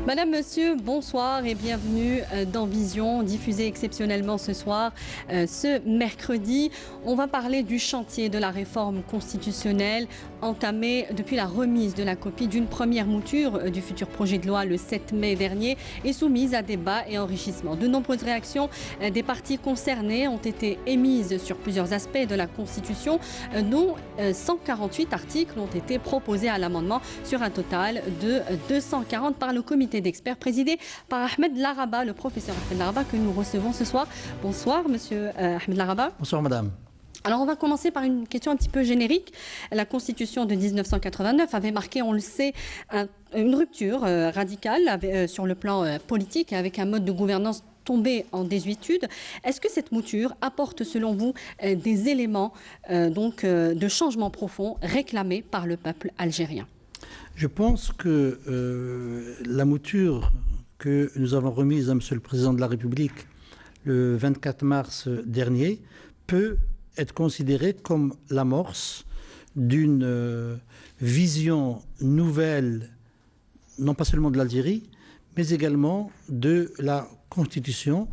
Madame, Monsieur, bonsoir et bienvenue dans Vision, diffusée exceptionnellement ce soir, ce mercredi. On va parler du chantier de la réforme constitutionnelle entamé depuis la remise de la copie d'une première mouture du futur projet de loi le 7 mai dernier et soumise à débat et enrichissement. De nombreuses réactions des partis concernés ont été émises sur plusieurs aspects de la Constitution, dont 148 articles ont été proposés à l'amendement sur un total de 240 par le comité d'experts présidé par Ahmed Laraba, le professeur Ahmed Laraba que nous recevons ce soir. Bonsoir Monsieur Ahmed Laraba. Bonsoir Madame. Alors on va commencer par une question un petit peu générique. La Constitution de 1989 avait marqué, on le sait, une rupture radicale sur le plan politique avec un mode de gouvernance tombé en désuétude. Est-ce que cette mouture apporte selon vous des éléments de changement profond réclamés par le peuple algérien? Je pense que la mouture que nous avons remise à Monsieur le Président de la République le 24 mars dernier peut être considérée comme l'amorce d'une vision nouvelle, non pas seulement de l'Algérie, mais également de la Constitution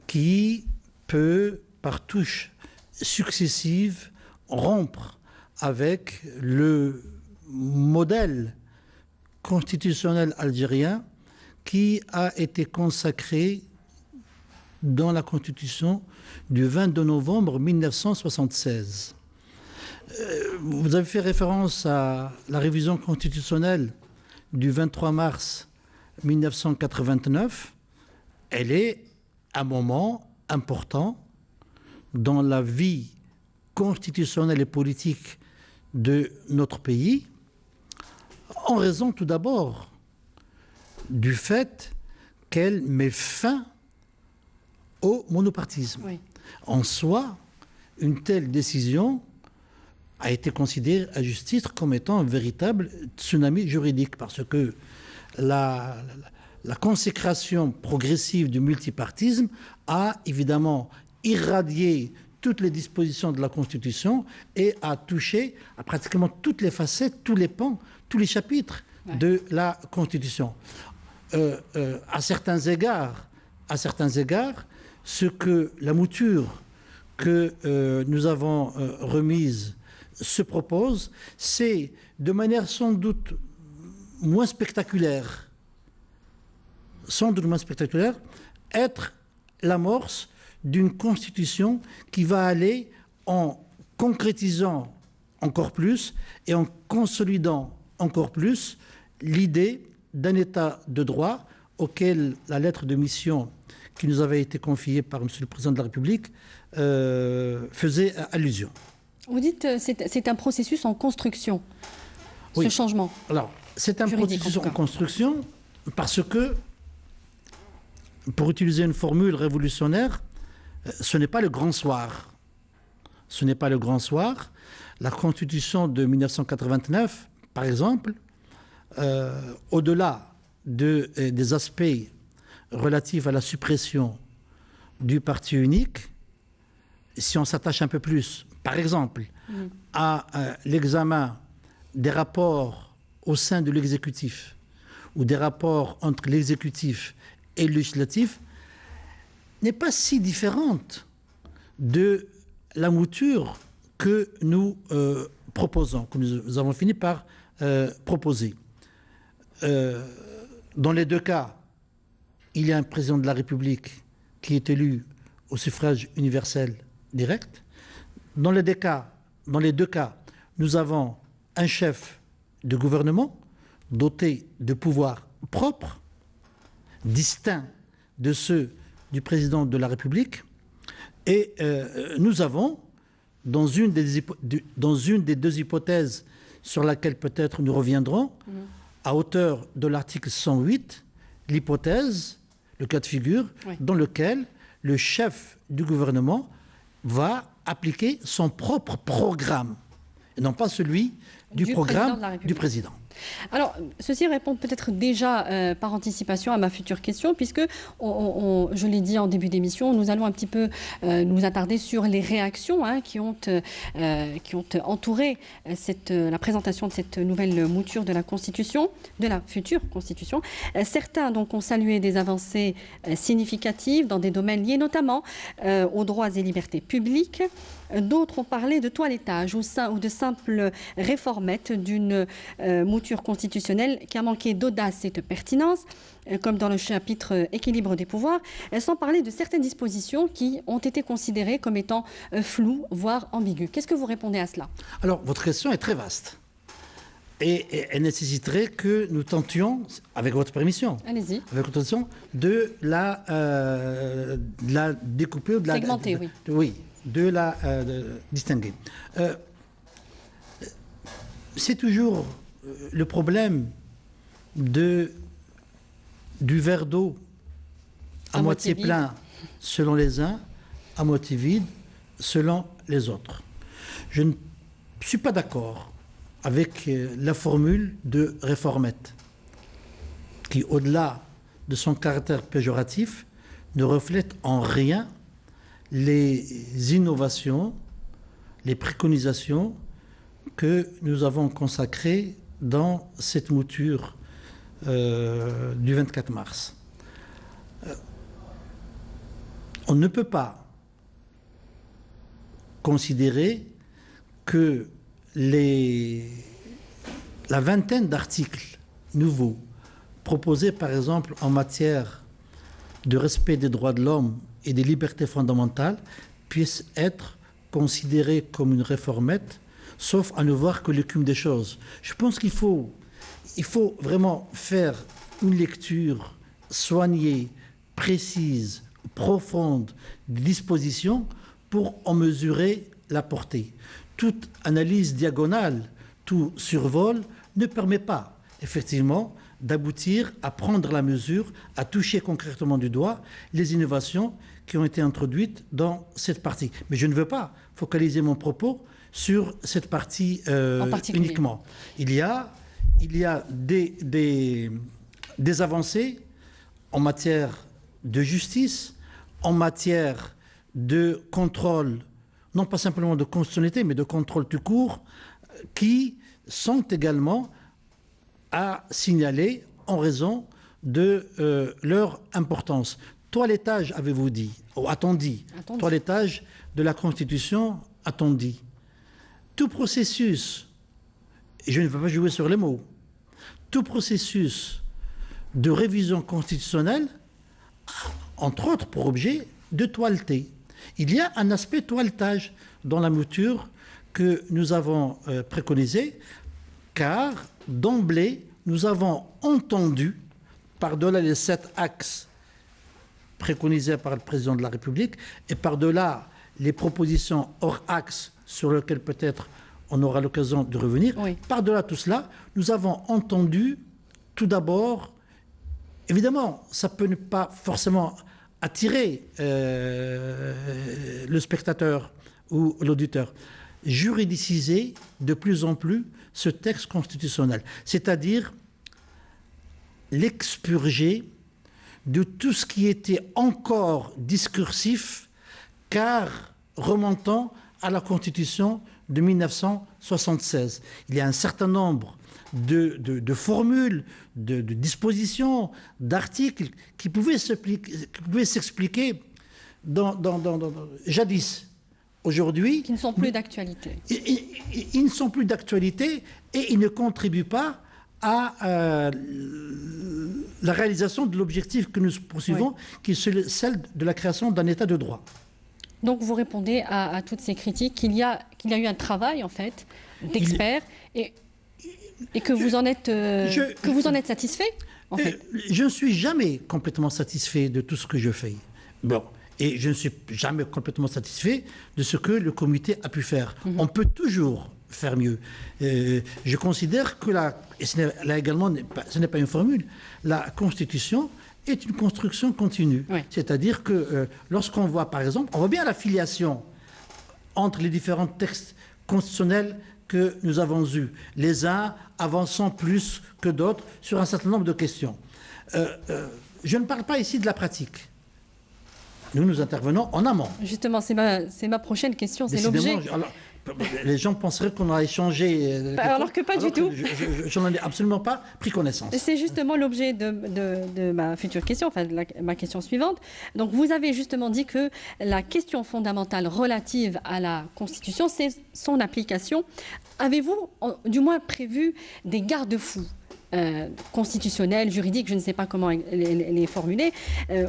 qui peut, par touches successives, rompre avec le modèle constitutionnel algérien qui a été consacré dans la Constitution du 22 novembre 1976. Vous avez fait référence à la révision constitutionnelle du 23 mars 1989. Elle est un moment important dans la vie constitutionnelle et politique de notre pays, en raison tout d'abord du fait qu'elle met fin au monopartisme. Oui. En soi, une telle décision a été considérée à juste titre comme étant un véritable tsunami juridique, parce que la consécration progressive du multipartisme a évidemment irradié toutes les dispositions de la Constitution et a touché à pratiquement toutes les facettes, tous les pans, tous les chapitres de la Constitution. À certains égards, ce que la mouture que nous avons remise se propose, c'est de manière sans doute moins spectaculaire, être l'amorce d'une constitution qui va aller en concrétisant encore plus et en consolidant encore plus l'idée d'un État de droit auquel la lettre de mission qui nous avait été confiée par M. le Président de la République faisait allusion. Vous dites que c'est un processus en construction, oui. Ce changement. Alors, c'est un processus en construction parce que, pour utiliser une formule révolutionnaire, ce n'est pas le grand soir. Ce n'est pas le grand soir. La Constitution de 1989, par exemple, au-delà des aspects relatifs à la suppression du parti unique, si on s'attache un peu plus, par exemple, à l'examen des rapports au sein de l'exécutif ou des rapports entre l'exécutif et le législatif, n'est pas si différente de la mouture que nous proposons, que nous avons fini par proposer. Dans les deux cas, il y a un président de la République qui est élu au suffrage universel direct. Dans les deux cas, nous avons un chef de gouvernement doté de pouvoirs propres, distincts de ceux du président de la République. Et nous avons, dans une des deux hypothèses sur laquelle peut-être nous reviendrons, à hauteur de l'article 108, l'hypothèse, le cas de figure, dans lequel le chef du gouvernement va appliquer son propre programme, et non pas celui du programme du président. Alors, ceci répond peut-être déjà par anticipation à ma future question, puisque, je l'ai dit en début d'émission, nous allons un petit peu nous attarder sur les réactions qui ont entouré la présentation de cette nouvelle mouture de la Constitution, de la future Constitution. Certains donc ont salué des avancées significatives dans des domaines liés notamment aux droits et libertés publiques. D'autres ont parlé de toilettage ou de simples réformettes d'une mouture constitutionnelle qui a manqué d'audace et de pertinence, comme dans le chapitre équilibre des pouvoirs, sans parler de certaines dispositions qui ont été considérées comme étant floues, voire ambiguës. Qu'est-ce que vous répondez à cela? Alors, votre question est très vaste. Et elle nécessiterait que nous tentions, avec votre permission, allez-y, avec votre permission, de la découper ou de la segmenter, oui. Oui, de la distinguer. C'est toujours le problème du verre d'eau à moitié plein selon les uns, à moitié vide selon les autres. Je ne suis pas d'accord avec la formule de réformette, qui, au-delà de son caractère péjoratif, ne reflète en rien les innovations, les préconisations que nous avons consacrées dans cette mouture du 24 mars. On ne peut pas considérer que la vingtaine d'articles nouveaux proposés, par exemple, en matière de respect des droits de l'homme et des libertés fondamentales, puissent être considérés comme une réformette, sauf à ne voir que l'écume des choses. Je pense qu'il faut vraiment faire une lecture soignée, précise, profonde des dispositions pour en mesurer la portée. Toute analyse diagonale, tout survol ne permet pas, effectivement, d'aboutir à prendre la mesure, à toucher concrètement du doigt les innovations qui ont été introduites dans cette partie. Mais je ne veux pas focaliser mon propos sur cette partie uniquement. Il y a des avancées en matière de justice, en matière de contrôle, non pas simplement de constitutionnalité, mais de contrôle tout court, qui sont également à signaler en raison de leur importance. Toilettage, avez-vous dit, ou a-t-on dit? Toilettage de la Constitution, a-t-on dit? Tout processus, et je ne vais pas jouer sur les mots, tout processus de révision constitutionnelle a, entre autres, pour objet de toiletter. Il y a un aspect toilettage dans la mouture que nous avons préconisé, car d'emblée, nous avons entendu, par-delà les 7 axes préconisés par le président de la République, et par-delà les propositions hors axe sur lesquelles peut-être on aura l'occasion de revenir, oui. Par-delà tout cela, nous avons entendu tout d'abord, évidemment, ça peut ne pas forcément attirer le spectateur ou l'auditeur, juridiciser de plus en plus ce texte constitutionnel, c'est-à-dire l'expurger de tout ce qui était encore discursif, car remontant à la Constitution de 1976. Il y a un certain nombre de formules, de dispositions, d'articles qui pouvaient s'expliquer jadis. Aujourd'hui... Qui ne sont plus d'actualité. Ils ne sont plus d'actualité et ils ne contribuent pas à la réalisation de l'objectif que nous poursuivons, oui. Qui est celle de la création d'un État de droit. Donc vous répondez à toutes ces critiques qu'il y a eu un travail en fait d'experts et que vous en êtes satisfait en fait. Je ne suis jamais complètement satisfait de tout ce que je fais. Bon, et je ne suis jamais complètement satisfait de ce que le comité a pu faire. Mm-hmm. On peut toujours faire mieux. Je considère que là également, ce n'est pas une formule, la Constitution est une construction continue. Oui. C'est-à-dire que lorsqu'on voit, par exemple, on voit bien la filiation entre les différents textes constitutionnels que nous avons eus, les uns avançant plus que d'autres sur un certain nombre de questions. Je ne parle pas ici de la pratique. Nous intervenons en amont. Justement, c'est ma prochaine question, c'est l'objet. Les gens penseraient qu'on a échangé. Alors que pas du tout. Je n'en ai absolument pas pris connaissance. C'est justement l'objet de ma future question, enfin ma question suivante. Donc vous avez justement dit que la question fondamentale relative à la Constitution, c'est son application. Avez-vous du moins prévu des garde-fous constitutionnels, juridiques, je ne sais pas comment les formuler,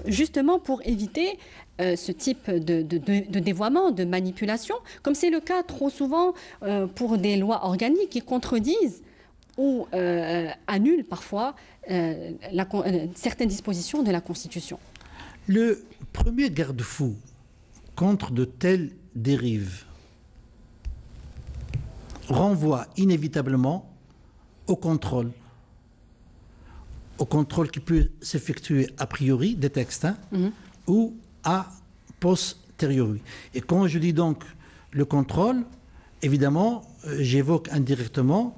justement pour éviter ce type de dévoiement, de manipulation, comme c'est le cas trop souvent pour des lois organiques qui contredisent ou annulent parfois certaines dispositions de la Constitution. Le premier garde-fou contre de telles dérives renvoie inévitablement au contrôle qui peut s'effectuer a priori des textes ou a posteriori. Et quand je dis donc le contrôle, évidemment, j'évoque indirectement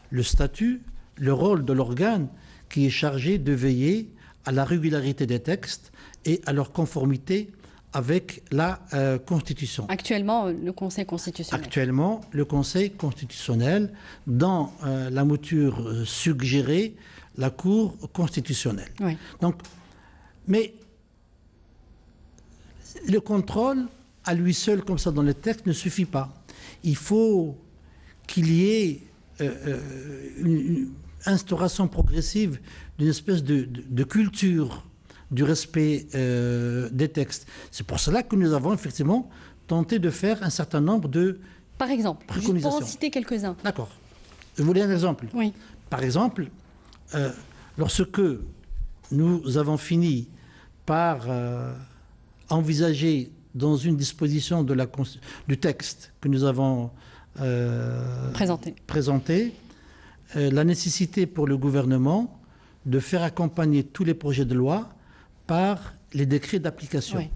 le statut, le rôle de l'organe qui est chargé de veiller à la régularité des textes et à leur conformité avec la Constitution. Actuellement, le Conseil constitutionnel. Actuellement, le Conseil constitutionnel, dans la mouture suggérée, la Cour constitutionnelle. Oui. Donc, mais le contrôle, à lui seul, comme ça, dans le texte, ne suffit pas. Il faut qu'il y ait une instauration progressive d'une espèce de culture du respect des textes. C'est pour cela que nous avons effectivement tenté de faire un certain nombre de Par exemple, juste pour en citer quelques-uns. D'accord. Vous voulez un exemple? Oui. Par exemple, lorsque nous avons fini par envisager dans une disposition du texte que nous avons présenté la nécessité pour le gouvernement de faire accompagner tous les projets de loi par les décrets d'application. Oui.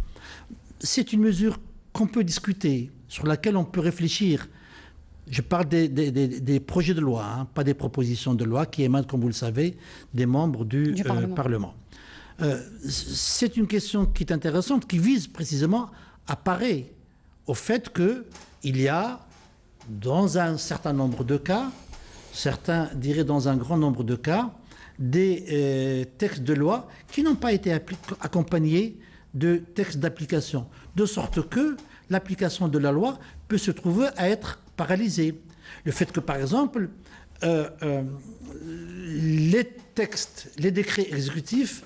C'est une mesure qu'on peut discuter, sur laquelle on peut réfléchir. Je parle des projets de loi, pas des propositions de loi qui émanent, comme vous le savez, des membres du Parlement. C'est une question qui est intéressante, qui vise précisément à parer au fait qu'il y a, dans un certain nombre de cas, certains diraient dans un grand nombre de cas, des textes de loi qui n'ont pas été accompagnés de textes d'application, de sorte que l'application de la loi peut se trouver à être paralysée. Le fait que, par exemple, les textes, les décrets exécutifs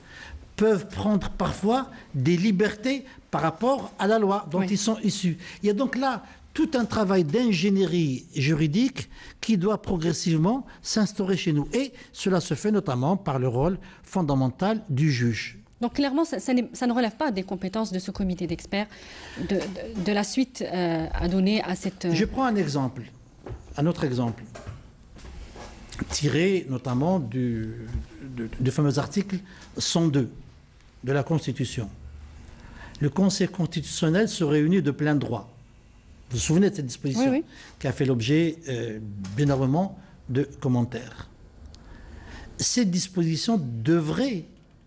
peuvent prendre parfois des libertés par rapport à la loi dont ils sont issus. Il y a donc là tout un travail d'ingénierie juridique qui doit progressivement s'instaurer chez nous. Et cela se fait notamment par le rôle fondamental du juge. Donc clairement, ça ne relève pas des compétences de ce comité d'experts, de la suite à donner à cette... Je prends un autre exemple, tiré notamment du fameux article 102 de la Constitution. Le Conseil constitutionnel se réunit de plein droit. Vous vous souvenez de cette disposition? Oui. Qui a fait l'objet d'énormément de commentaires. Cette disposition devrait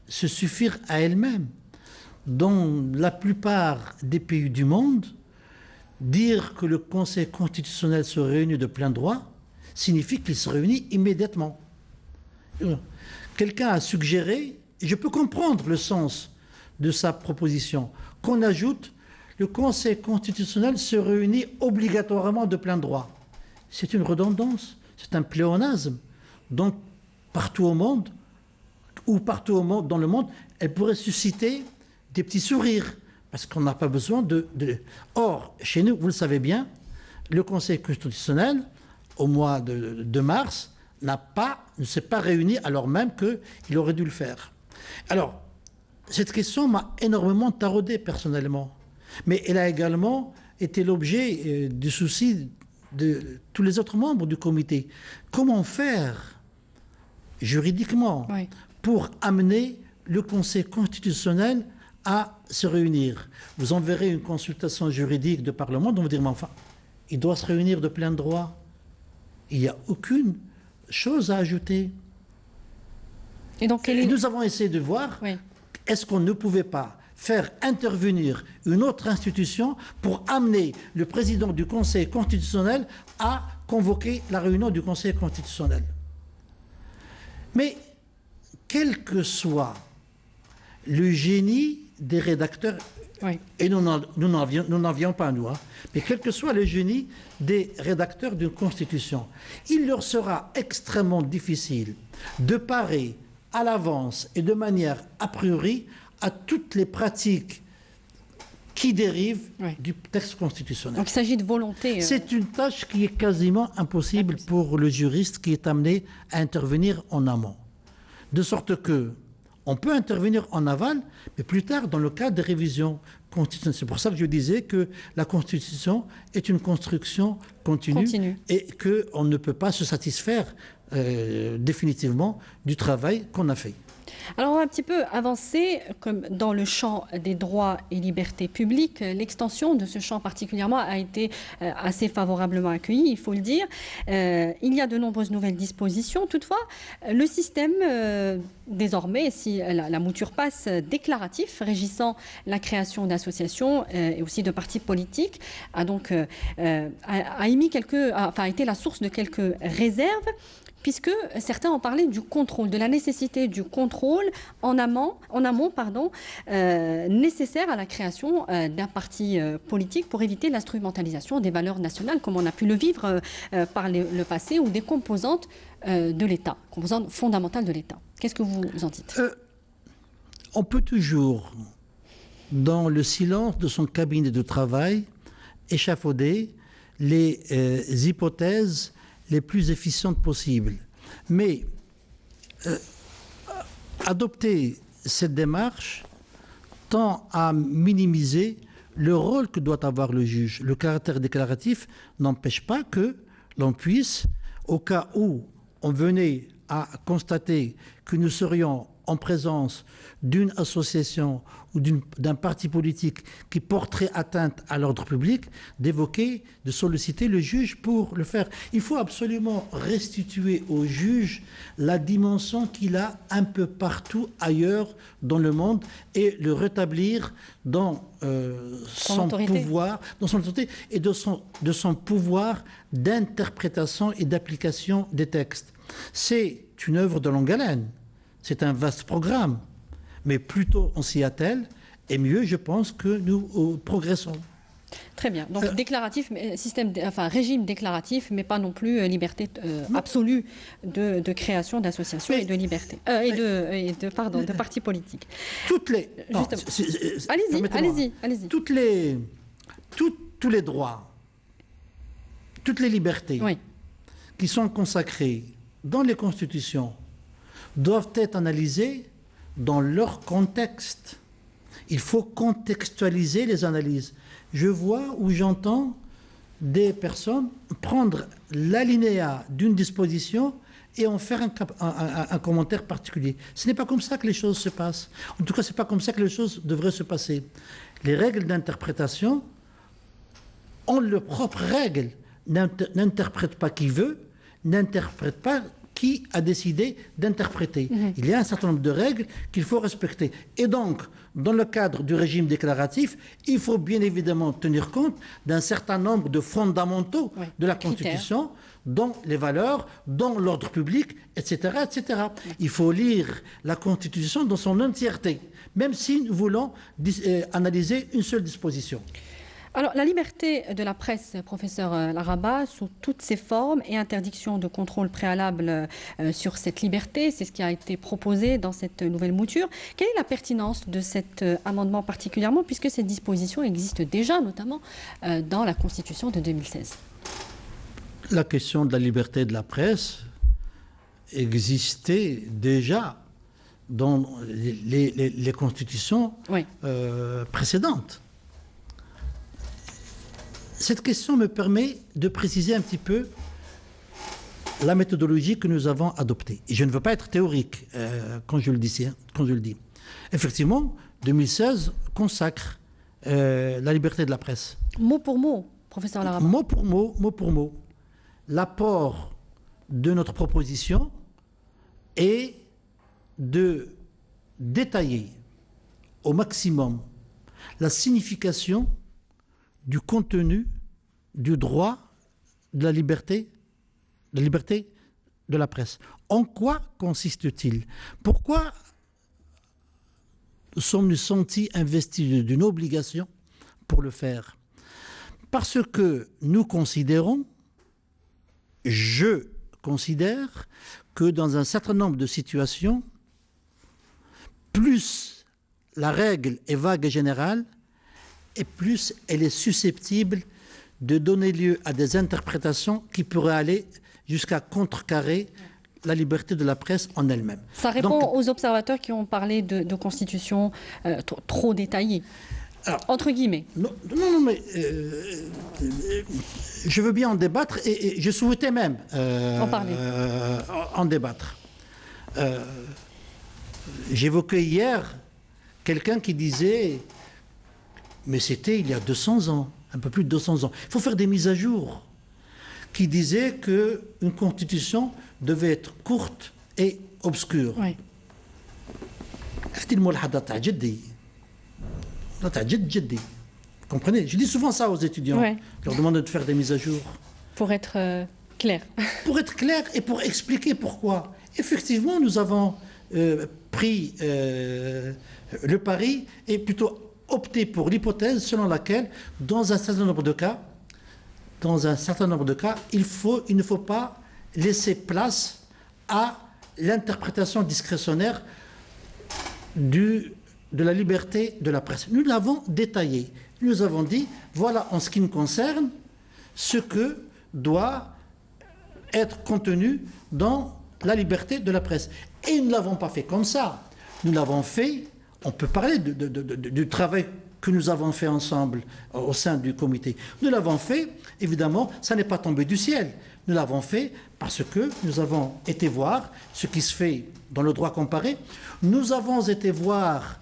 se suffire à elle-même. Dans la plupart des pays du monde, dire que le Conseil constitutionnel se réunit de plein droit signifie qu'il se réunit immédiatement. Quelqu'un a suggéré, et je peux comprendre le sens de sa proposition, qu'on ajoute le Conseil constitutionnel se réunit obligatoirement de plein droit. C'est une redondance, c'est un pléonasme. Donc, partout au monde, dans le monde, elle pourrait susciter des petits sourires, parce qu'on n'a pas besoin Or, chez nous, vous le savez bien, le Conseil constitutionnel, au mois de mars, ne s'est pas réuni alors même qu'il aurait dû le faire. Alors, cette question m'a énormément taraudé personnellement. Mais elle a également été l'objet du souci de tous les autres membres du comité. Comment faire juridiquement pour amener le Conseil constitutionnel à se réunir? Vous enverrez une consultation juridique de Parlement dont vous direz, mais enfin, il doit se réunir de plein droit. Il n'y a aucune chose à ajouter. Et donc, nous avons essayé de voir, oui, est-ce qu'on ne pouvait pas faire intervenir une autre institution pour amener le président du Conseil constitutionnel à convoquer la réunion du Conseil constitutionnel. Mais quel que soit le génie des rédacteurs, oui, et nous n'en vions pas nous, mais quel que soit le génie des rédacteurs d'une Constitution, il leur sera extrêmement difficile de parer à l'avance et de manière a priori à toutes les pratiques qui dérivent du texte constitutionnel. Donc il s'agit de volonté. C'est une tâche qui est quasiment impossible pour le juriste qui est amené à intervenir en amont. De sorte que on peut intervenir en aval, mais plus tard dans le cadre des révisions constitutionnelles. C'est pour ça que je disais que la Constitution est une construction continue. Et qu'on ne peut pas se satisfaire définitivement du travail qu'on a fait. Alors on va un petit peu avancer comme dans le champ des droits et libertés publiques. L'extension de ce champ particulièrement a été assez favorablement accueillie, il faut le dire. Il y a de nombreuses nouvelles dispositions. Toutefois, le système désormais, si la mouture passe, déclaratif régissant la création d'associations et aussi de partis politiques a donc été la source de quelques réserves, puisque certains ont parlé du contrôle, de la nécessité du contrôle en amont, nécessaire à la création d'un parti politique pour éviter l'instrumentalisation des valeurs nationales, comme on a pu le vivre par le passé, ou des composantes de l'État, composantes fondamentales de l'État. Qu'est-ce que vous en dites ? On peut toujours, dans le silence de son cabinet de travail, échafauder les hypothèses les plus efficientes possibles. Mais adopter cette démarche tend à minimiser le rôle que doit avoir le juge. Le caractère déclaratif n'empêche pas que l'on puisse, au cas où on venait à constater que nous serions en présence d'une association ou d'un parti politique qui porterait atteinte à l'ordre public, d'évoquer, de solliciter le juge pour le faire. Il faut absolument restituer au juge la dimension qu'il a un peu partout ailleurs dans le monde et le rétablir dans son pouvoir, dans son autorité et de son pouvoir d'interprétation et d'application des textes. C'est une œuvre de longue haleine. C'est un vaste programme. Mais plus tôt on s'y attelle, et mieux, je pense, que nous progressons. Très bien. Donc, régime déclaratif, mais pas non plus liberté absolue de création d'associations et de liberté. De partis politiques. Allez-y. Tous les droits, toutes les libertés qui sont consacrées dans les constitutions doivent être analysés dans leur contexte. Il faut contextualiser les analyses. Je vois ou j'entends des personnes prendre l'alinéa d'une disposition et en faire un commentaire particulier. Ce n'est pas comme ça que les choses se passent. En tout cas, ce n'est pas comme ça que les choses devraient se passer. Les règles d'interprétation ont leurs propres règles. N'interprète pas qui veut, n'interprète pas qui a décidé d'interpréter. Il y a un certain nombre de règles qu'il faut respecter. Et donc, dans le cadre du régime déclaratif, il faut bien évidemment tenir compte d'un certain nombre de fondamentaux de la Constitution, dont les valeurs, dont l'ordre public, etc., etc. Il faut lire la Constitution dans son entièreté, même si nous voulons analyser une seule disposition. Alors, la liberté de la presse, professeur Laraba, sous toutes ses formes et interdiction de contrôle préalable sur cette liberté, c'est ce qui a été proposé dans cette nouvelle mouture. Quelle est la pertinence de cet amendement particulièrement, puisque cette disposition existe déjà, notamment dans la Constitution de 2016 ? La question de la liberté de la presse existait déjà dans les constitutions précédentes. Cette question me permet de préciser un petit peu la méthodologie que nous avons adoptée. Et je ne veux pas être théorique quand je le dis. Effectivement, 2016 consacre la liberté de la presse. Mot pour mot, professeur Laraba. Mot pour mot. L'apport de notre proposition est de détailler au maximum la signification du contenu du droit de la liberté de la presse. En quoi consiste-t-il? Pourquoi sommes-nous sentis investis d'une obligation pour le faire? Parce que nous considérons, je considère, que dans un certain nombre de situations, plus la règle est vague et générale, et plus elle est susceptible de donner lieu à des interprétations qui pourraient aller jusqu'à contrecarrer la liberté de la presse en elle-même. Ça répond donc aux observateurs qui ont parlé de constitution trop détaillée, alors, entre guillemets. Non, mais je veux bien en débattre et je souhaitais même en débattre. J'évoquais hier quelqu'un qui disait, mais c'était il y a 200 ans, un peu plus de 200 ans. Il faut faire des mises à jour, qui disait qu'une constitution devait être courte et obscure. Oui. Vous comprenez? Je dis souvent ça aux étudiants. Ouais. Je leur demande de faire des mises à jour. Pour être clair. Pour être clair et pour expliquer pourquoi. Effectivement, nous avons pris le pari et plutôt opté pour l'hypothèse selon laquelle, dans un certain nombre de cas, il ne faut pas laisser place à l'interprétation discrétionnaire de la liberté de la presse. Nous l'avons détaillé. Nous avons dit, voilà en ce qui nous concerne, ce que doit être contenu dans la liberté de la presse. Et nous ne l'avons pas fait comme ça. Nous l'avons fait, on peut parler du travail que nous avons fait ensemble au sein du comité. Nous l'avons fait, évidemment, ça n'est pas tombé du ciel. Nous l'avons fait parce que nous avons été voir ce qui se fait dans le droit comparé. Nous avons été voir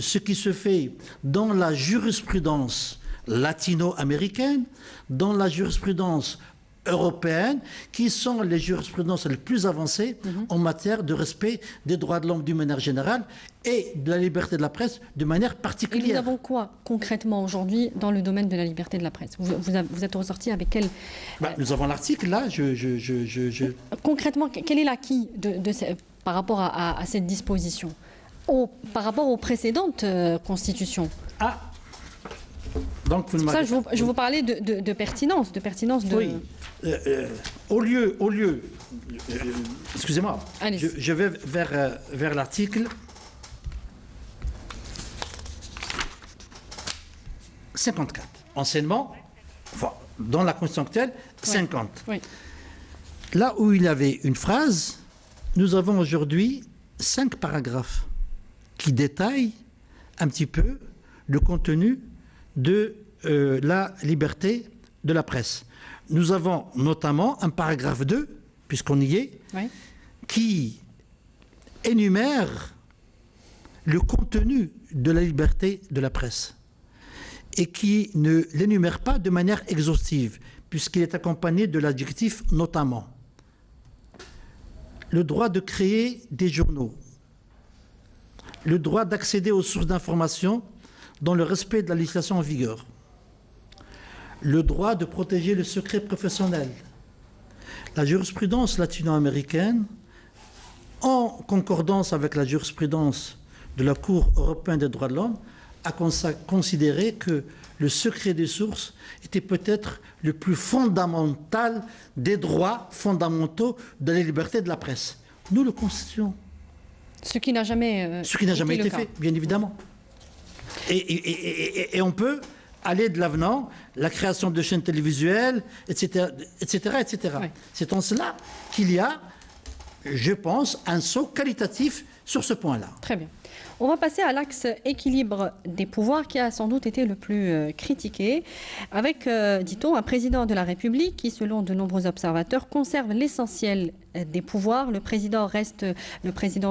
ce qui se fait dans la jurisprudence latino-américaine, dans la jurisprudence européenne, qui sont les jurisprudences les plus avancées en matière de respect des droits de l'homme d'une manière générale et de la liberté de la presse de manière particulière. Et nous avons quoi concrètement aujourd'hui dans le domaine de la liberté de la presse? Vous êtes ressorti avec quel... Nous avons l'article là. Concrètement, quel est l'acquis par rapport à cette disposition par rapport aux précédentes constitutions? Donc, ça, je vous parlais de pertinence, de... Oui. Au lieu excusez-moi, je vais vers l'article 54. Enseignement, dans la Constitution actuelle, 50. Oui. Là où il y avait une phrase, nous avons aujourd'hui 5 paragraphes qui détaillent un petit peu le contenu de la liberté de la presse. Nous avons notamment un paragraphe 2, puisqu'on y est, oui, qui énumère le contenu de la liberté de la presse et qui ne l'énumère pas de manière exhaustive, puisqu'il est accompagné de l'adjectif « notamment ». Le droit de créer des journaux, le droit d'accéder aux sources d'information dans le respect de la législation en vigueur, le droit de protéger le secret professionnel. La jurisprudence latino-américaine, en concordance avec la jurisprudence de la Cour européenne des droits de l'homme, a considéré que le secret des sources était peut-être le plus fondamental des droits fondamentaux de la liberté de la presse. Nous le constituons. Ce qui n'a jamais, été fait, bien évidemment. Et on peut aller de l'avenant, la création de chaînes télévisuelles, etc. Oui. C'est en cela qu'il y a, je pense, un saut qualitatif sur ce point-là. Très bien. On va passer à l'axe équilibre des pouvoirs qui a sans doute été le plus critiqué, avec, dit-on, un président de la République qui, selon de nombreux observateurs, conserve l'essentiel des pouvoirs. Le président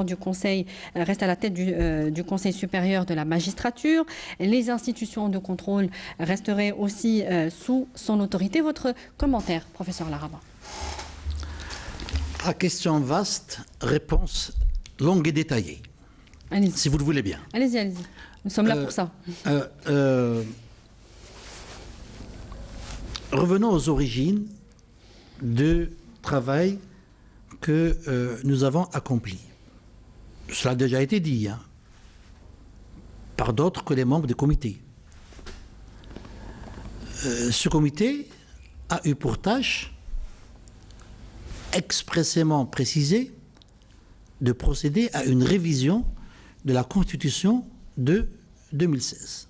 du Conseil reste à la tête du Conseil supérieur de la magistrature. Les institutions de contrôle resteraient aussi sous son autorité. Votre commentaire, professeur Laraba? À question vaste, réponse longue et détaillée. Allez-y. Si vous le voulez bien. Allez-y, allez-y. Nous sommes là pour ça. Revenons aux origines du travail que nous avons accompli. Cela a déjà été dit, hein, par d'autres que les membres du comité. Ce comité a eu pour tâche expressément précisée de procéder à une révision de la Constitution de 2016.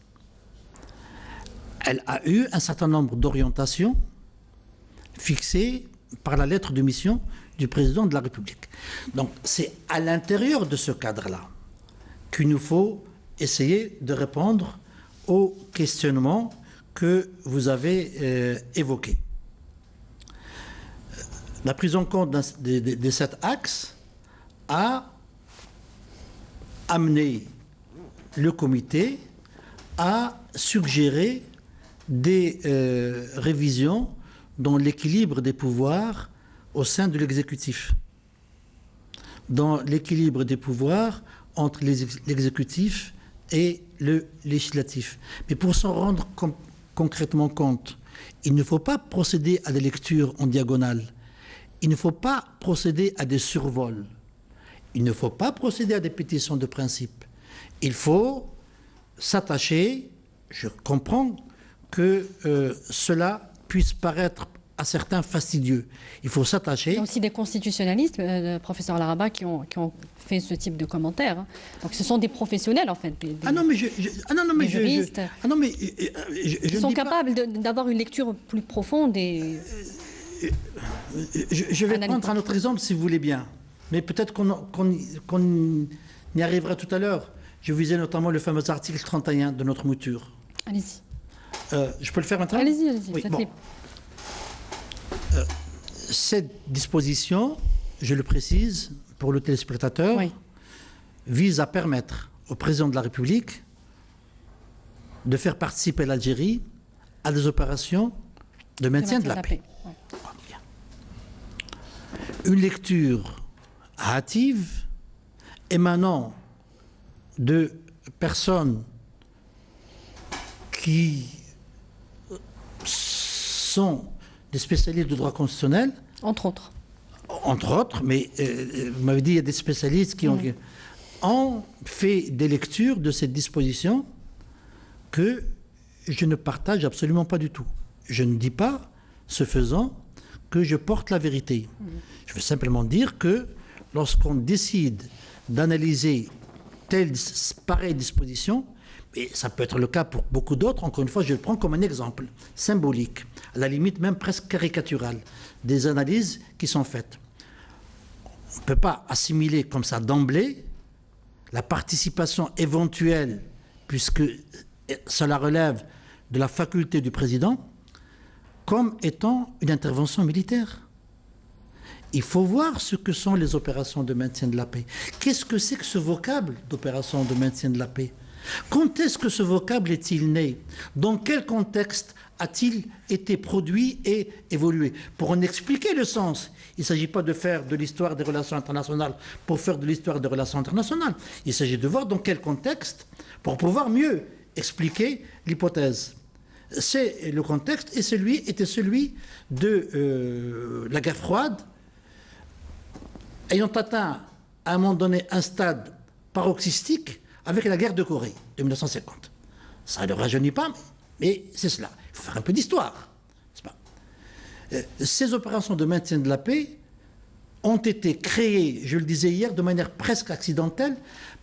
Elle a eu un certain nombre d'orientations fixées par la lettre de mission du président de la République. Donc c'est à l'intérieur de ce cadre-là qu'il nous faut essayer de répondre aux questionnements que vous avez évoqués. La prise en compte de cet axe a amené le comité à suggérer des révisions dans l'équilibre des pouvoirs au sein de l'exécutif, dans l'équilibre des pouvoirs entre l'exécutif et le législatif. Mais pour s'en rendre concrètement compte, il ne faut pas procéder à des lectures en diagonale, il ne faut pas procéder à des survols, il ne faut pas procéder à des pétitions de principe. Il faut s'attacher, je comprends que cela puisse paraître à certains fastidieux. Il faut s'attacher... Il y a aussi des constitutionnalistes, professeur Laraba, qui ont fait ce type de commentaires. Hein. Donc ce sont des professionnels, en fait, des juristes, qui sont capables d'avoir une lecture plus profonde et... Je vais prendre un autre exemple, si vous voulez bien. Mais peut-être qu'on y arrivera tout à l'heure. Je visais notamment le fameux article 31 de notre mouture. Allez-y. Je peux le faire maintenant ? Allez-y, allez-y. Oui, bon. Cette disposition, je le précise pour le téléspectateur, oui, vise à permettre au président de la République de faire participer l'Algérie à des opérations de maintien de la paix. Oui. Une lecture hâtive émanant de personnes qui sont des spécialistes de droit constitutionnel. Entre autres. Entre autres, mais vous m'avez dit qu'il y a des spécialistes qui ont fait des lectures de cette disposition que je ne partage absolument pas du tout. Je ne dis pas, ce faisant, que je porte la vérité. Je veux simplement dire que lorsqu'on décide d'analyser pareille disposition, et ça peut être le cas pour beaucoup d'autres, encore une fois, je le prends comme un exemple symbolique, à la limite même presque caricatural, des analyses qui sont faites. On ne peut pas assimiler comme ça d'emblée la participation éventuelle, puisque cela relève de la faculté du président, comme étant une intervention militaire. Il faut voir ce que sont les opérations de maintien de la paix. Qu'est-ce que c'est que ce vocable d'opération de maintien de la paix ? Quand est-ce que ce vocable est-il né ? Dans quel contexte a-t-il été produit et évolué ? Pour en expliquer le sens, il ne s'agit pas de faire de l'histoire des relations internationales pour faire de l'histoire des relations internationales. Il s'agit de voir dans quel contexte pour pouvoir mieux expliquer l'hypothèse. C'est le contexte était celui de la guerre froide, ayant atteint à un moment donné un stade paroxystique avec la guerre de Corée de 1950. Ça ne rajeunit pas, mais c'est cela. Il faut faire un peu d'histoire. Ces opérations de maintien de la paix ont été créées, je le disais hier, de manière presque accidentelle,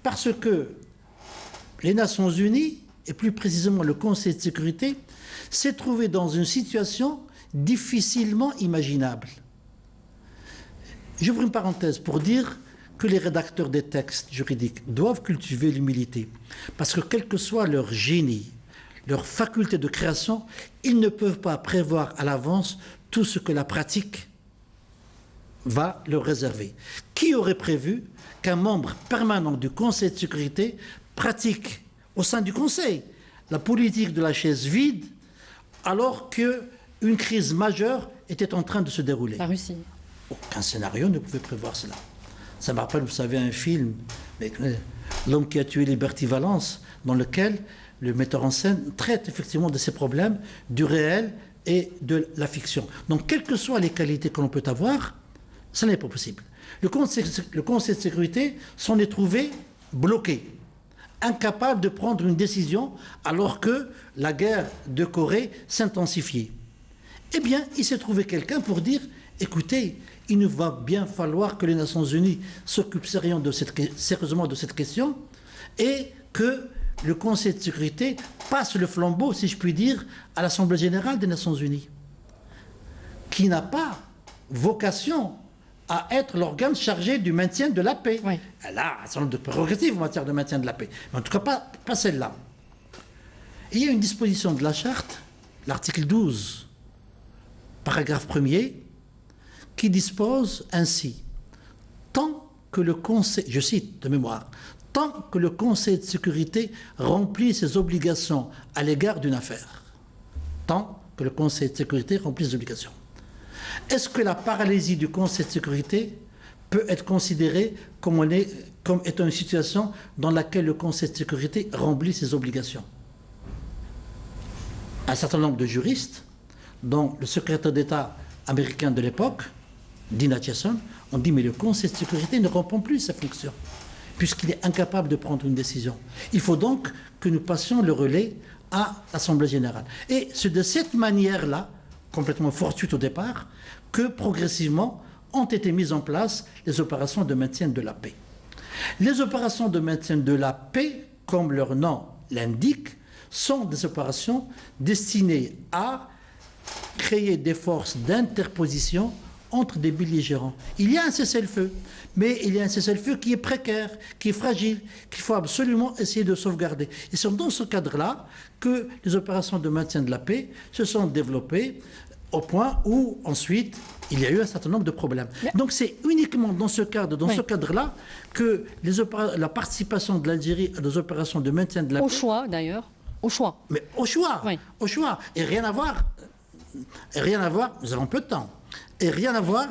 parce que les Nations Unies, et plus précisément le Conseil de sécurité, s'est trouvé dans une situation difficilement imaginable. J'ouvre une parenthèse pour dire que les rédacteurs des textes juridiques doivent cultiver l'humilité, parce que quel que soit leur génie, leur faculté de création, ils ne peuvent pas prévoir à l'avance tout ce que la pratique va leur réserver. Qui aurait prévu qu'un membre permanent du Conseil de sécurité pratique au sein du Conseil la politique de la chaise vide alors qu'une crise majeure était en train de se dérouler ? La Russie. Aucun scénario ne pouvait prévoir cela. Ça me rappelle, vous savez, un film, L'homme qui a tué Liberty Valance, dans lequel le metteur en scène traite effectivement de ces problèmes, du réel et de la fiction. Donc, quelles que soient les qualités que l'on peut avoir, ça n'est pas possible. Le Conseil de sécurité s'en est trouvé bloqué, incapable de prendre une décision alors que la guerre de Corée s'intensifiait. Eh bien, il s'est trouvé quelqu'un pour dire, écoutez, il nous va bien falloir que les Nations Unies s'occupent sérieusement de cette question et que le Conseil de sécurité passe le flambeau, si je puis dire, à l'Assemblée générale des Nations Unies, qui n'a pas vocation à être l'organe chargé du maintien de la paix. Oui. Elle a un certain nombre de prérogatives en matière de maintien de la paix, mais en tout cas pas celle-là. Il y a une disposition de la charte, l'article 12, paragraphe 1er, qui dispose ainsi: tant que le Conseil, je cite de mémoire, tant que le Conseil de sécurité remplit ses obligations à l'égard d'une affaire. Tant que le Conseil de sécurité remplit ses obligations. Est-ce que la paralysie du Conseil de sécurité peut être considérée comme étant une situation dans laquelle le Conseil de sécurité remplit ses obligations? Un certain nombre de juristes, dont le secrétaire d'État américain de l'époque, Dean Acheson, ont dit mais le Conseil de sécurité ne remplit plus sa fonction, puisqu'il est incapable de prendre une décision. Il faut donc que nous passions le relais à l'Assemblée générale. Et c'est de cette manière-là, complètement fortuite au départ, que progressivement ont été mises en place les opérations de maintien de la paix. Les opérations de maintien de la paix, comme leur nom l'indique, sont des opérations destinées à créer des forces d'interposition entre des belligérants. Il y a un cessez-le-feu, mais il y a un cessez-le-feu qui est précaire, qui est fragile, qu'il faut absolument essayer de sauvegarder. Et c'est dans ce cadre-là que les opérations de maintien de la paix se sont développées au point où, ensuite, il y a eu un certain nombre de problèmes. Donc c'est uniquement dans ce cadre-là que la participation de l'Algérie à des opérations de maintien de la paix... Au choix, d'ailleurs. Au choix. Mais au choix. Oui. Au choix. Et rien à voir, nous avons peu de temps, et rien à voir,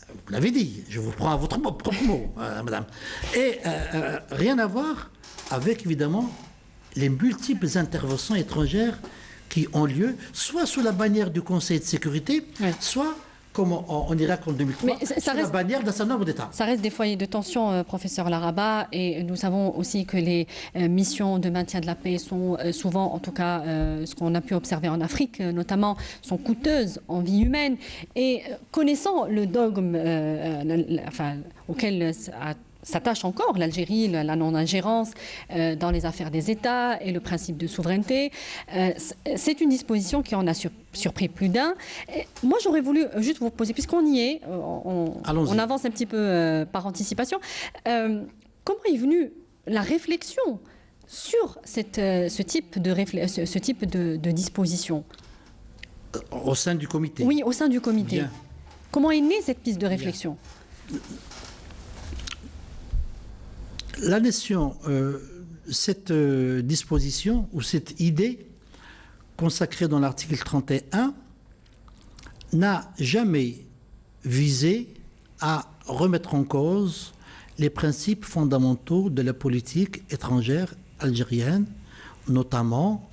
vous l'avez dit, je vous prends à votre propre mot, madame, et rien à voir avec, évidemment, les multiples interventions étrangères qui ont lieu, soit sous la bannière du Conseil de sécurité, oui, soit, comme en Irak en 2003, sous la bannière d'un certain nombre d'États. Ça reste des foyers de tension, professeur Laraba, et nous savons aussi que les missions de maintien de la paix sont souvent, en tout cas ce qu'on a pu observer en Afrique notamment, sont coûteuses en vie humaine. Et connaissant le dogme auquel s'attache encore l'Algérie, la non-ingérence dans les affaires des États et le principe de souveraineté. C'est une disposition qui en a surpris plus d'un. Moi, j'aurais voulu juste vous poser, puisqu'on y est, on avance un petit peu par anticipation, comment est venue la réflexion sur ce type de disposition? Au sein du comité? Oui, au sein du comité. Bien. Comment est née cette piste de réflexion? Bien. La nation, cette disposition ou cette idée consacrée dans l'article 31 n'a jamais visé à remettre en cause les principes fondamentaux de la politique étrangère algérienne, notamment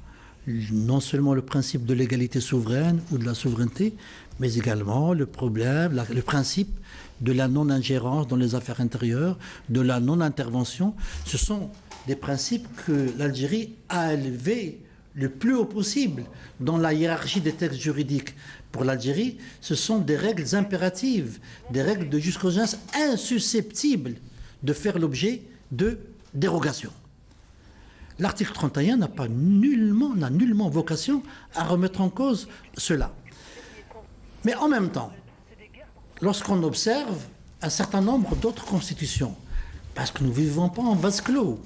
non seulement le principe de l'égalité souveraine ou de la souveraineté, mais également le principe de la non-ingérence dans les affaires intérieures, de la non-intervention. Ce sont des principes que l'Algérie a élevés le plus haut possible dans la hiérarchie des textes juridiques. Pour l'Algérie, ce sont des règles impératives, des règles de jurisprudence insusceptibles de faire l'objet de dérogations. L'article 31 n'a nullement vocation à remettre en cause cela. Mais en même temps, lorsqu'on observe un certain nombre d'autres constitutions, parce que nous ne vivons pas en vase clos,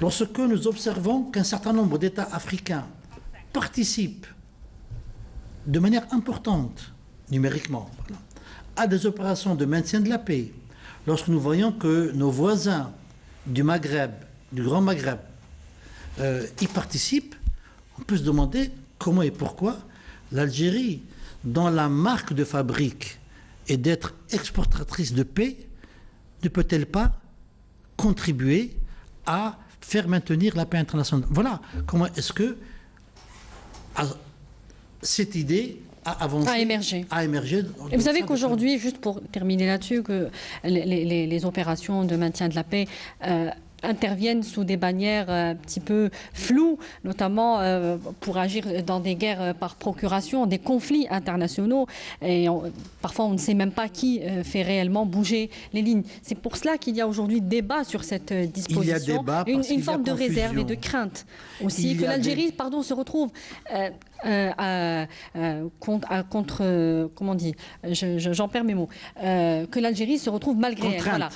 lorsque nous observons qu'un certain nombre d'États africains participent de manière importante, numériquement, à des opérations de maintien de la paix, lorsque nous voyons que nos voisins du Maghreb, du Grand Maghreb, y participent, on peut se demander comment et pourquoi l'Algérie, dont la marque de fabrique et d'être exportatrice de paix, ne peut-elle pas contribuer à faire maintenir la paix internationale? Voilà comment est-ce que cette idée a avancé, a émergé. Et vous savez qu'aujourd'hui, juste pour terminer là-dessus, que les opérations de maintien de la paix interviennent sous des bannières un petit peu floues, notamment pour agir dans des guerres par procuration, des conflits internationaux. Et parfois, on ne sait même pas qui fait réellement bouger les lignes. C'est pour cela qu'il y a aujourd'hui débat sur cette disposition. Il y a débat parce une forme de réserve et de crainte aussi, que l'Algérie se retrouve contre, comment on dit, j'en perds mes mots, que l'Algérie se retrouve malgré elle. Voilà.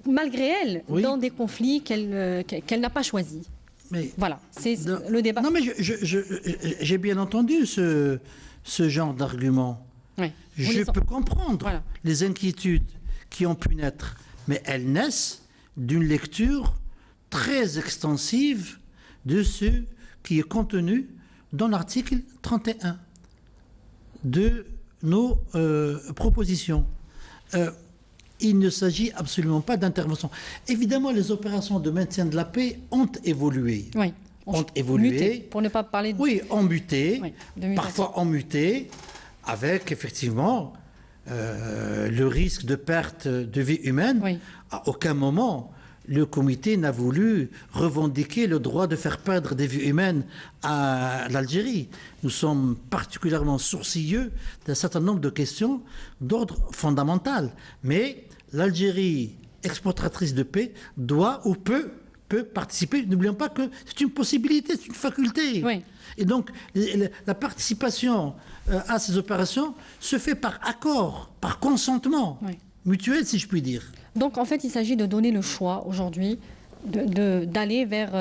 Malgré elle, oui, dans des conflits qu'elle n'a pas choisis. Mais voilà, c'est le débat. Non, mais j'ai bien entendu ce genre d'argument. Oui. Je peux comprendre les inquiétudes qui ont pu naître, mais elles naissent d'une lecture très extensive de ce qui est contenu dans l'article 31 de nos propositions. Il ne s'agit absolument pas d'intervention. Évidemment, les opérations de maintien de la paix ont évolué. Oui, ont évolué. Muté, pour ne pas parler de... Oui, ont muté. Oui, parfois ont muté, avec effectivement le risque de perte de vie humaine. Oui. À aucun moment, le comité n'a voulu revendiquer le droit de faire perdre des vies humaines à l'Algérie. Nous sommes particulièrement sourcilleux d'un certain nombre de questions d'ordre fondamental. Mais l'Algérie, exportatrice de paix, doit ou peut participer. N'oublions pas que c'est une possibilité, c'est une faculté. Oui. Et donc, la participation à ces opérations se fait par accord, par consentement mutuel, si je puis dire. Donc, en fait, il s'agit de donner le choix aujourd'hui d'aller vers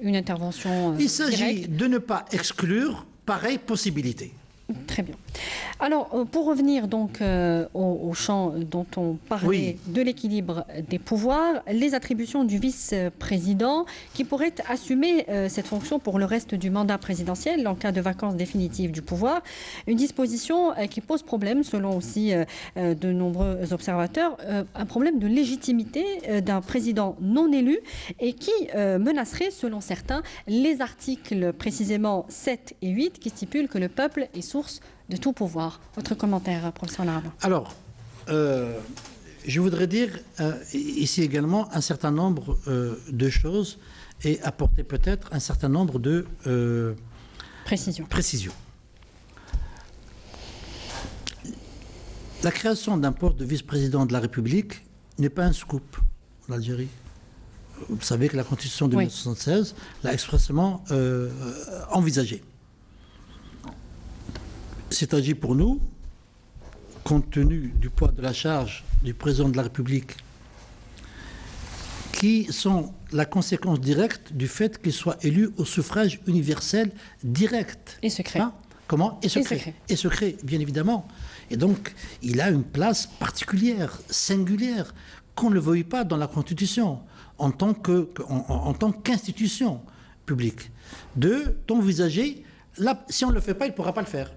une intervention Il s'agit de ne pas exclure pareille possibilité. Très bien. Alors, pour revenir donc au champ dont on parlait, de l'équilibre des pouvoirs, les attributions du vice-président qui pourrait assumer cette fonction pour le reste du mandat présidentiel en cas de vacance définitive du pouvoir, une disposition qui pose problème selon aussi de nombreux observateurs, un problème de légitimité d'un président non élu et qui menacerait, selon certains, les articles précisément 7 et 8 qui stipulent que le peuple est source de tout pouvoir. Votre commentaire, professeur Larabin. Alors, je voudrais dire ici également un certain nombre de choses et apporter peut-être un certain nombre de précisions. La création d'un poste de vice-président de la République n'est pas un scoop en Algérie. Vous savez que la Constitution de 1976 l'a expressément envisagé. C'est agi pour nous, compte tenu du poids de la charge du président de la République, qui sont la conséquence directe du fait qu'il soit élu au suffrage universel direct. Et secret. Hein? Comment? Et secret. Et secret, bien évidemment. Et donc, il a une place particulière, singulière, qu'on ne le veuille pas dans la Constitution, en tant qu'institution publique. D'envisager, si on ne le fait pas, il ne pourra pas le faire.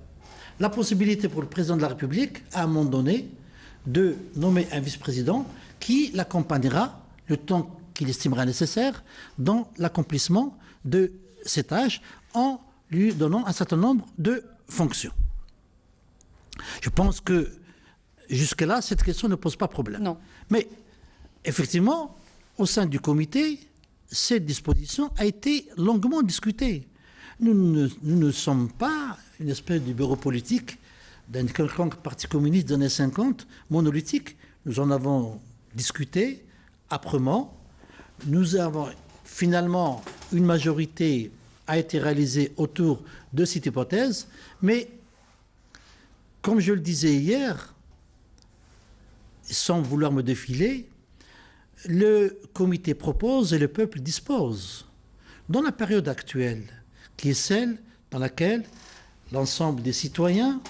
La possibilité pour le président de la République, à un moment donné, de nommer un vice-président qui l'accompagnera le temps qu'il estimera nécessaire dans l'accomplissement de ses tâches en lui donnant un certain nombre de fonctions. Je pense que jusque-là, cette question ne pose pas problème. Non. Mais effectivement, au sein du comité, cette disposition a été longuement discutée. Nous ne sommes pas une espèce de bureau politique d'un quelconque parti communiste des années 50, monolithique. Nous en avons discuté âprement. Nous avons finalement, une majorité a été réalisée autour de cette hypothèse. Mais, comme je le disais hier, sans vouloir me défiler, le comité propose et le peuple dispose. Dans la période actuelle, qui est celle dans laquelle l'ensemble des citoyens,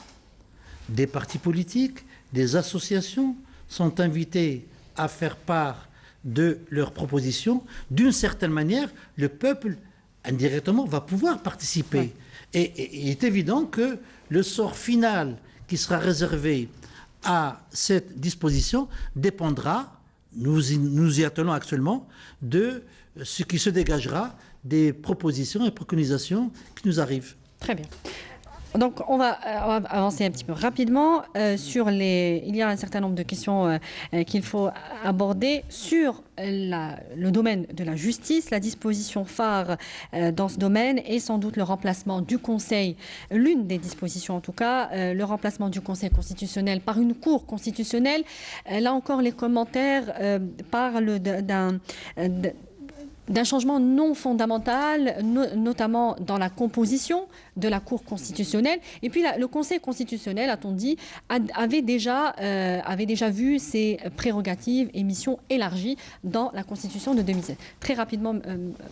des partis politiques, des associations sont invités à faire part de leurs propositions. D'une certaine manière, le peuple, indirectement, va pouvoir participer. Oui. Et il est évident que le sort final qui sera réservé à cette disposition dépendra, nous y attendons actuellement, de ce qui se dégagera des propositions et préconisations qui nous arrivent. Très bien. Donc, on va avancer un petit peu rapidement sur les... Il y a un certain nombre de questions qu'il faut aborder sur le domaine de la justice. La disposition phare dans ce domaine est sans doute le remplacement du Conseil, l'une des dispositions en tout cas, le remplacement du Conseil constitutionnel par une Cour constitutionnelle. Là encore, les commentaires parlent d'un changement non fondamental, notamment dans la composition de la Cour constitutionnelle. Et puis le Conseil constitutionnel, a-t-on dit, avait déjà vu ses prérogatives et missions élargies dans la Constitution de 2007. Très rapidement,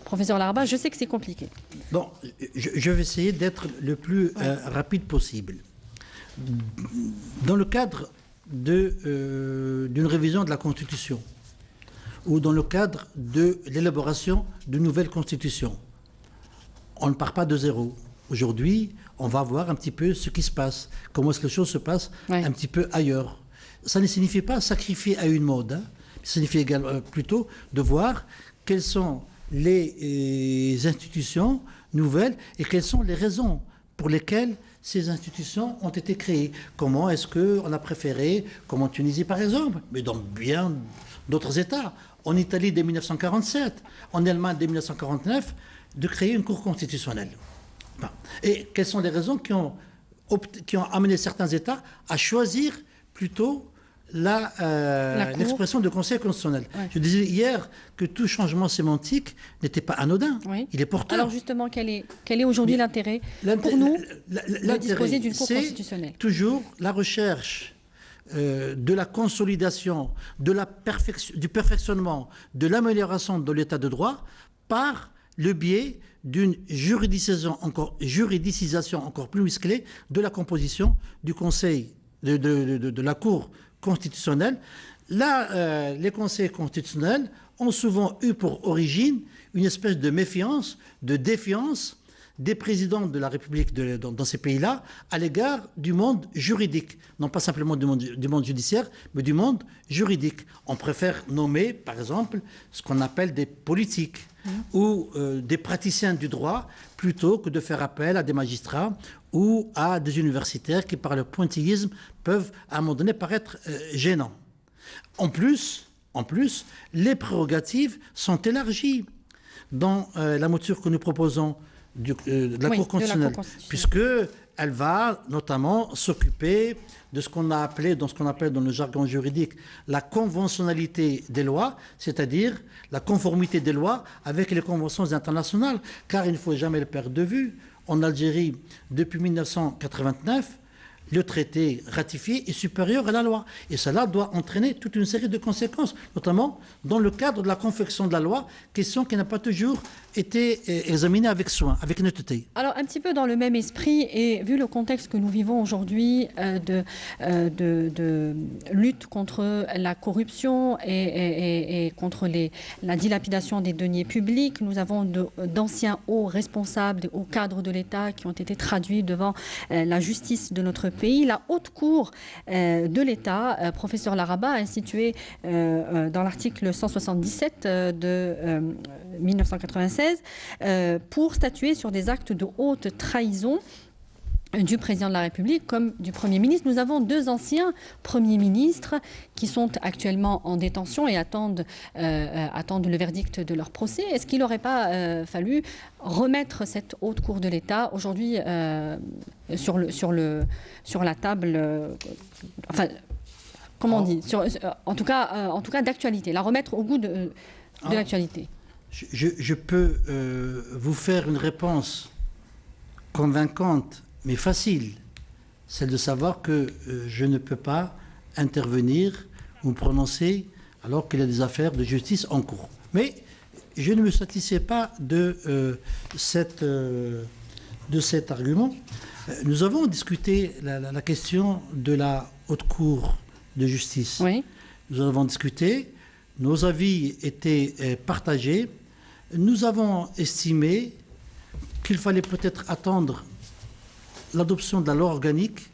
professeur Laraba, je sais que c'est compliqué. Bon, je vais essayer d'être le plus rapide possible. Dans le cadre d'une révision de la Constitution, ou dans le cadre de l'élaboration d'une nouvelle constitution. On ne part pas de zéro. Aujourd'hui, on va voir un petit peu ce qui se passe, comment est-ce que les choses se passent un petit peu ailleurs. Ça ne signifie pas sacrifier à une mode, hein. Ça signifie également plutôt de voir quelles sont les institutions nouvelles et quelles sont les raisons pour lesquelles ces institutions ont été créées. Comment est-ce qu'on a préféré, comme en Tunisie par exemple, mais dans bien d'autres États, en Italie dès 1947, en Allemagne dès 1949, de créer une Cour constitutionnelle. Bon. Et quelles sont les raisons qui ont amené certains États à choisir plutôt l'expression de Conseil constitutionnel. Ouais. Je disais hier que tout changement sémantique n'était pas anodin. Oui. Il est porteur. Alors justement, quel est aujourd'hui l'intérêt pour nous de disposer d'une Cour constitutionnelle? Toujours la recherche de la consolidation, du perfectionnement, de l'amélioration de l'état de droit par le biais d'une juridisation encore plus musclée de la composition du Conseil, de la Cour constitutionnelle. Là, les conseils constitutionnels ont souvent eu pour origine une espèce de méfiance, de défiance des présidents de la République dans ces pays-là à l'égard du monde juridique. Non pas simplement du monde judiciaire, mais du monde juridique. On préfère nommer, par exemple, ce qu'on appelle des politiques ou des praticiens du droit plutôt que de faire appel à des magistrats ou à des universitaires qui, par leur pointillisme, peuvent à un moment donné paraître gênants. En plus, les prérogatives sont élargies dans la mouture que nous proposons de la Cour constitutionnelle, puisqu'elle va notamment s'occuper de ce qu'on appelle dans le jargon juridique la conventionnalité des lois, c'est-à-dire la conformité des lois avec les conventions internationales, car il ne faut jamais le perdre de vue. En Algérie, depuis 1989, le traité ratifié est supérieur à la loi. Et cela doit entraîner toute une série de conséquences, notamment dans le cadre de la confection de la loi, question qui n'a pas toujours été examinée avec soin, avec netteté. Alors, un petit peu dans le même esprit, et vu le contexte que nous vivons aujourd'hui de lutte contre la corruption et contre la dilapidation des deniers publics, nous avons d'anciens hauts responsables, des hauts cadres de l'État qui ont été traduits devant la justice de notre pays. La Haute Cour de l'État, professeur Laraba, a institué dans l'article 177 de 1996 pour statuer sur des actes de haute trahison du président de la République comme du Premier ministre. Nous avons deux anciens premiers ministres qui sont actuellement en détention et attendent le verdict de leur procès. Est-ce qu'il n'aurait pas fallu remettre cette haute cour de l'État aujourd'hui sur la table, enfin, comment on dit, en tout cas d'actualité, la remettre au goût de l'actualité? Je peux vous faire une réponse convaincante mais facile, celle de savoir que je ne peux pas intervenir ou me prononcer alors qu'il y a des affaires de justice en cours. Mais je ne me satisfais pas de cet argument. Nous avons discuté la question de la Haute Cour de justice. Oui. Nous avons discuté, nos avis étaient partagés. Nous avons estimé qu'il fallait peut-être attendre l'adoption de la loi organique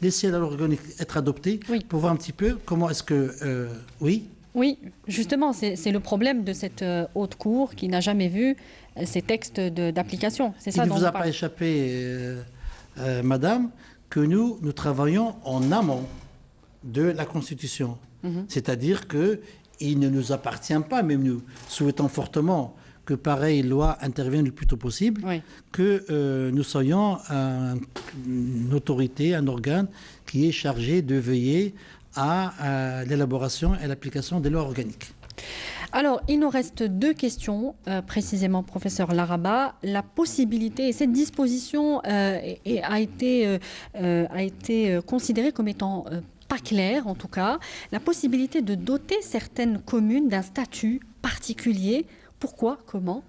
laisser la loi organique être adoptée pour voir un petit peu comment est-ce que... oui. Oui, justement, c'est le problème de cette haute cour qui n'a jamais vu ces textes d'application. C'est ça Il ne dont vous on a parle. pas échappé, madame, que nous travaillons en amont de la Constitution. C'est-à-dire qu'il ne nous appartient pas, mais nous souhaitons fortement que pareille loi intervienne le plus tôt possible, que nous soyons une autorité, un organe qui est chargé de veiller à l'élaboration et l'application des lois organiques. Alors, il nous reste deux questions, précisément, professeur Laraba. La possibilité, et cette disposition a été considérée comme étant pas claire, en tout cas, la possibilité de doter certaines communes d'un statut particulier. Pourquoi? Comment?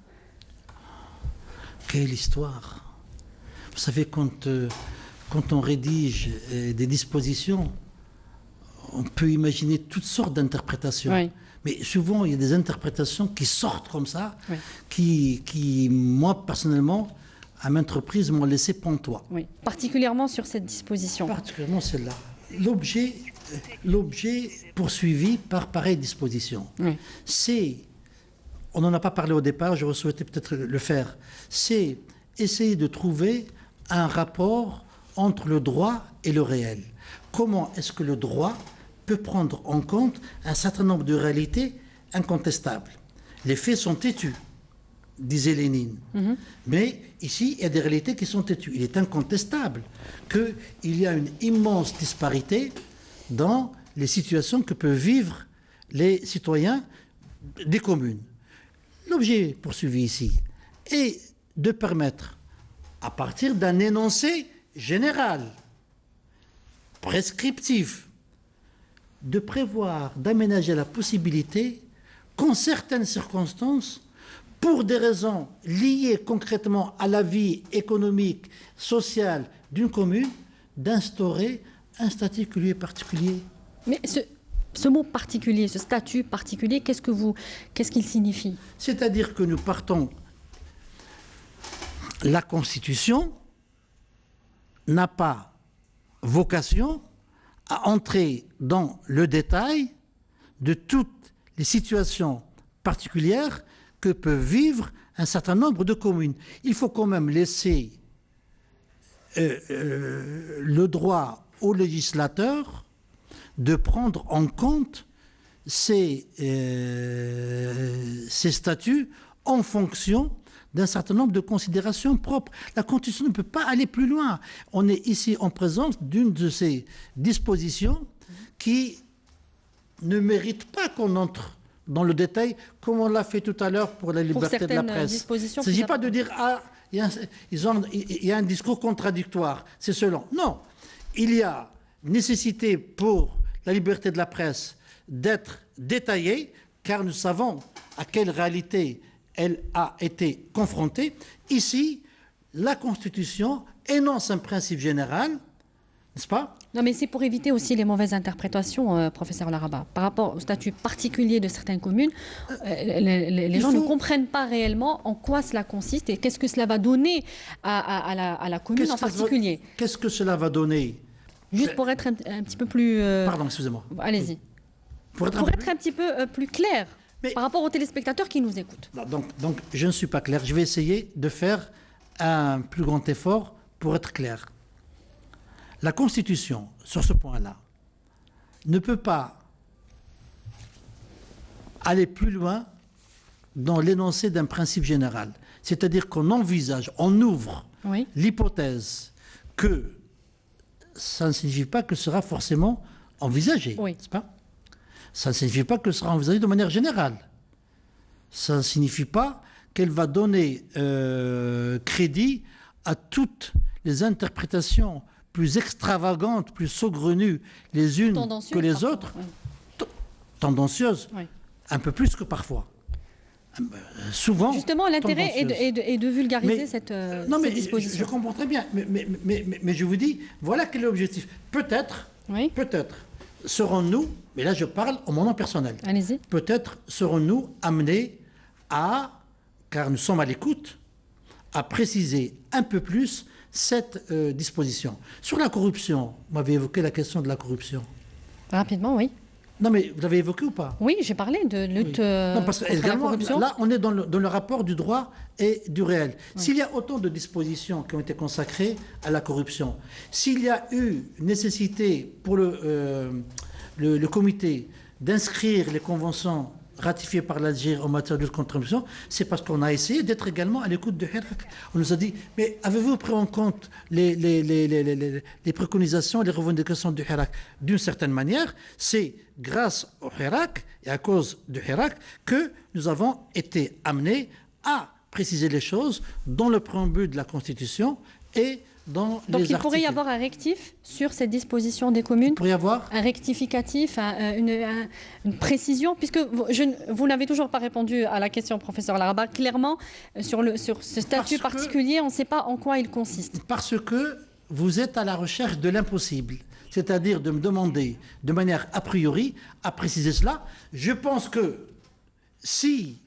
Quelle histoire! Vous savez, quand on rédige des dispositions, on peut imaginer toutes sortes d'interprétations. Oui. Mais souvent, il y a des interprétations qui sortent comme ça, qui, moi, personnellement, à maintes reprises, m'ont laissé pantois. Oui, particulièrement sur cette disposition. Particulièrement celle-là. L'objet poursuivi par pareille disposition, c'est, on n'en a pas parlé au départ, je souhaitais peut-être le faire, c'est essayer de trouver un rapport entre le droit et le réel. Comment est-ce que le droit peut prendre en compte un certain nombre de réalités incontestables? Les faits sont têtus, disait Lénine. Mais ici, il y a des réalités qui sont têtues. Il est incontestable qu'il y a une immense disparité dans les situations que peuvent vivre les citoyens des communes. L'objet poursuivi ici est de permettre, à partir d'un énoncé général, prescriptif, de prévoir, d'aménager la possibilité qu'en certaines circonstances, pour des raisons liées concrètement à la vie économique, sociale d'une commune, d'instaurer un statut qui lui est particulier. Mais ce mot particulier, ce statut particulier, qu'est-ce qu'il signifie? C'est-à-dire que nous partons... La Constitution n'a pas vocation à entrer dans le détail de toutes les situations particulières que peuvent vivre un certain nombre de communes. Il faut quand même laisser le droit au législateur de prendre en compte ces statuts en fonction d'un certain nombre de considérations propres. La Constitution ne peut pas aller plus loin. On est ici en présence d'une de ces dispositions qui ne mérite pas qu'on entre dans le détail, comme on l'a fait tout à l'heure pour la liberté de la presse. Il ne s'agit pas de dire « Ah, il y a un discours contradictoire, c'est selon ». Non, il y a nécessité pour la liberté de la presse d'être détaillée, car nous savons à quelle réalité elle a été confrontée. Ici, la Constitution énonce un principe général, n'est-ce pas? Non, mais c'est pour éviter aussi les mauvaises interprétations, professeur Laraba. Par rapport au statut particulier de certaines communes, les gens ne comprennent pas réellement en quoi cela consiste et qu'est-ce que cela va donner à la commune en particulier. Qu'est-ce que cela va donner? Juste pour être un petit peu plus... Pardon, excusez-moi. Allez-y. Pour être un petit peu plus clair. Mais par rapport aux téléspectateurs qui nous écoutent. Donc, je ne suis pas clair. Je vais essayer de faire un plus grand effort pour être clair. La Constitution, sur ce point-là, ne peut pas aller plus loin dans l'énoncé d'un principe général. C'est-à-dire qu'on envisage, on ouvre l'hypothèse que ça ne signifie pas que ce sera forcément envisagé, n'est-ce pas? Ça ne signifie pas que ce sera envisagé de manière générale. Ça ne signifie pas qu'elle va donner crédit à toutes les interprétations plus extravagantes, plus saugrenues les unes que les autres, tendancieuses, un peu plus que parfois. Souvent. Justement, l'intérêt est de vulgariser cette disposition. Je comprends très bien, mais je vous dis, voilà quel est l'objectif. Peut-être serons-nous, mais là je parle au moment personnel, peut-être serons-nous amenés à, car nous sommes à l'écoute, à préciser un peu plus cette disposition. Sur la corruption, vous m'avez évoqué la question de la corruption. Rapidement, oui. Non, mais vous l'avez évoqué ou pas? Oui, j'ai parlé de lutte non, parce que contre la corruption. Là, on est dans le rapport du droit et du réel. Oui. S'il y a autant de dispositions qui ont été consacrées à la corruption, s'il y a eu nécessité pour le comité d'inscrire les conventions ratifiées par l'Algérie en matière de lutte contre la corruption, c'est parce qu'on a essayé d'être également à l'écoute de Hirak. On nous a dit, mais avez-vous pris en compte les préconisations, les revendications de Hirak? D'une certaine manière, c'est grâce au Hirak et à cause de Hirak que nous avons été amenés à préciser les choses dans le préambule de la Constitution et dans les Donc il pourrait y avoir un rectif sur cette disposition des communes. Il pourrait y avoir un rectificatif, une précision, puisque vous n'avez toujours pas répondu à la question, professeur Laraba. Clairement, sur ce statut particulier, on ne sait pas en quoi il consiste. Parce que vous êtes à la recherche de l'impossible, c'est-à-dire de me demander de manière a priori à préciser cela. Je pense que si,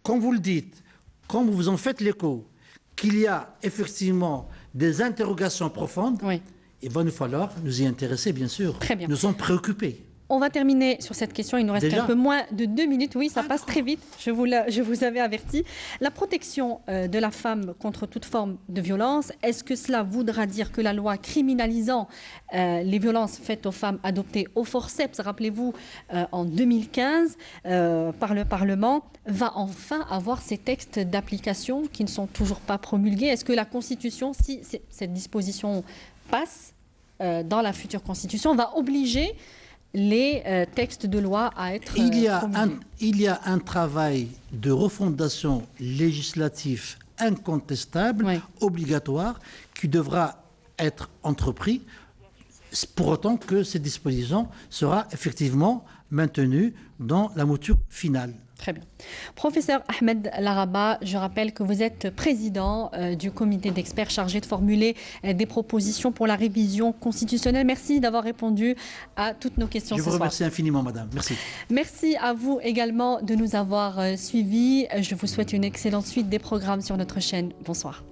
comme vous le dites, comme vous en faites l'écho, qu'il y a effectivement des interrogations profondes, oui, il va nous falloir nous y intéresser, bien sûr. Très bien. Nous sommes préoccupés. On va terminer sur cette question. Il nous reste un peu moins de 2 minutes. Oui, ça passe très vite. Je vous avais averti. La protection de la femme contre toute forme de violence, est-ce que cela voudra dire que la loi criminalisant les violences faites aux femmes adoptées au forceps, rappelez-vous, en 2015, par le Parlement, va enfin avoir ces textes d'application qui ne sont toujours pas promulgués? Est-ce que la Constitution, si cette disposition passe dans la future Constitution, va obliger les textes de loi à être promulgués? Il y a un travail de refondation législative incontestable, oui, obligatoire, qui devra être entrepris pour autant que cette disposition sera effectivement maintenue dans la mouture finale. Très bien. Professeur Ahmed Laraba, je rappelle que vous êtes président du comité d'experts chargé de formuler des propositions pour la révision constitutionnelle. Merci d'avoir répondu à toutes nos questions ce soir. Je vous remercie infiniment, madame. Merci. Merci à vous également de nous avoir suivis. Je vous souhaite une excellente suite des programmes sur notre chaîne. Bonsoir.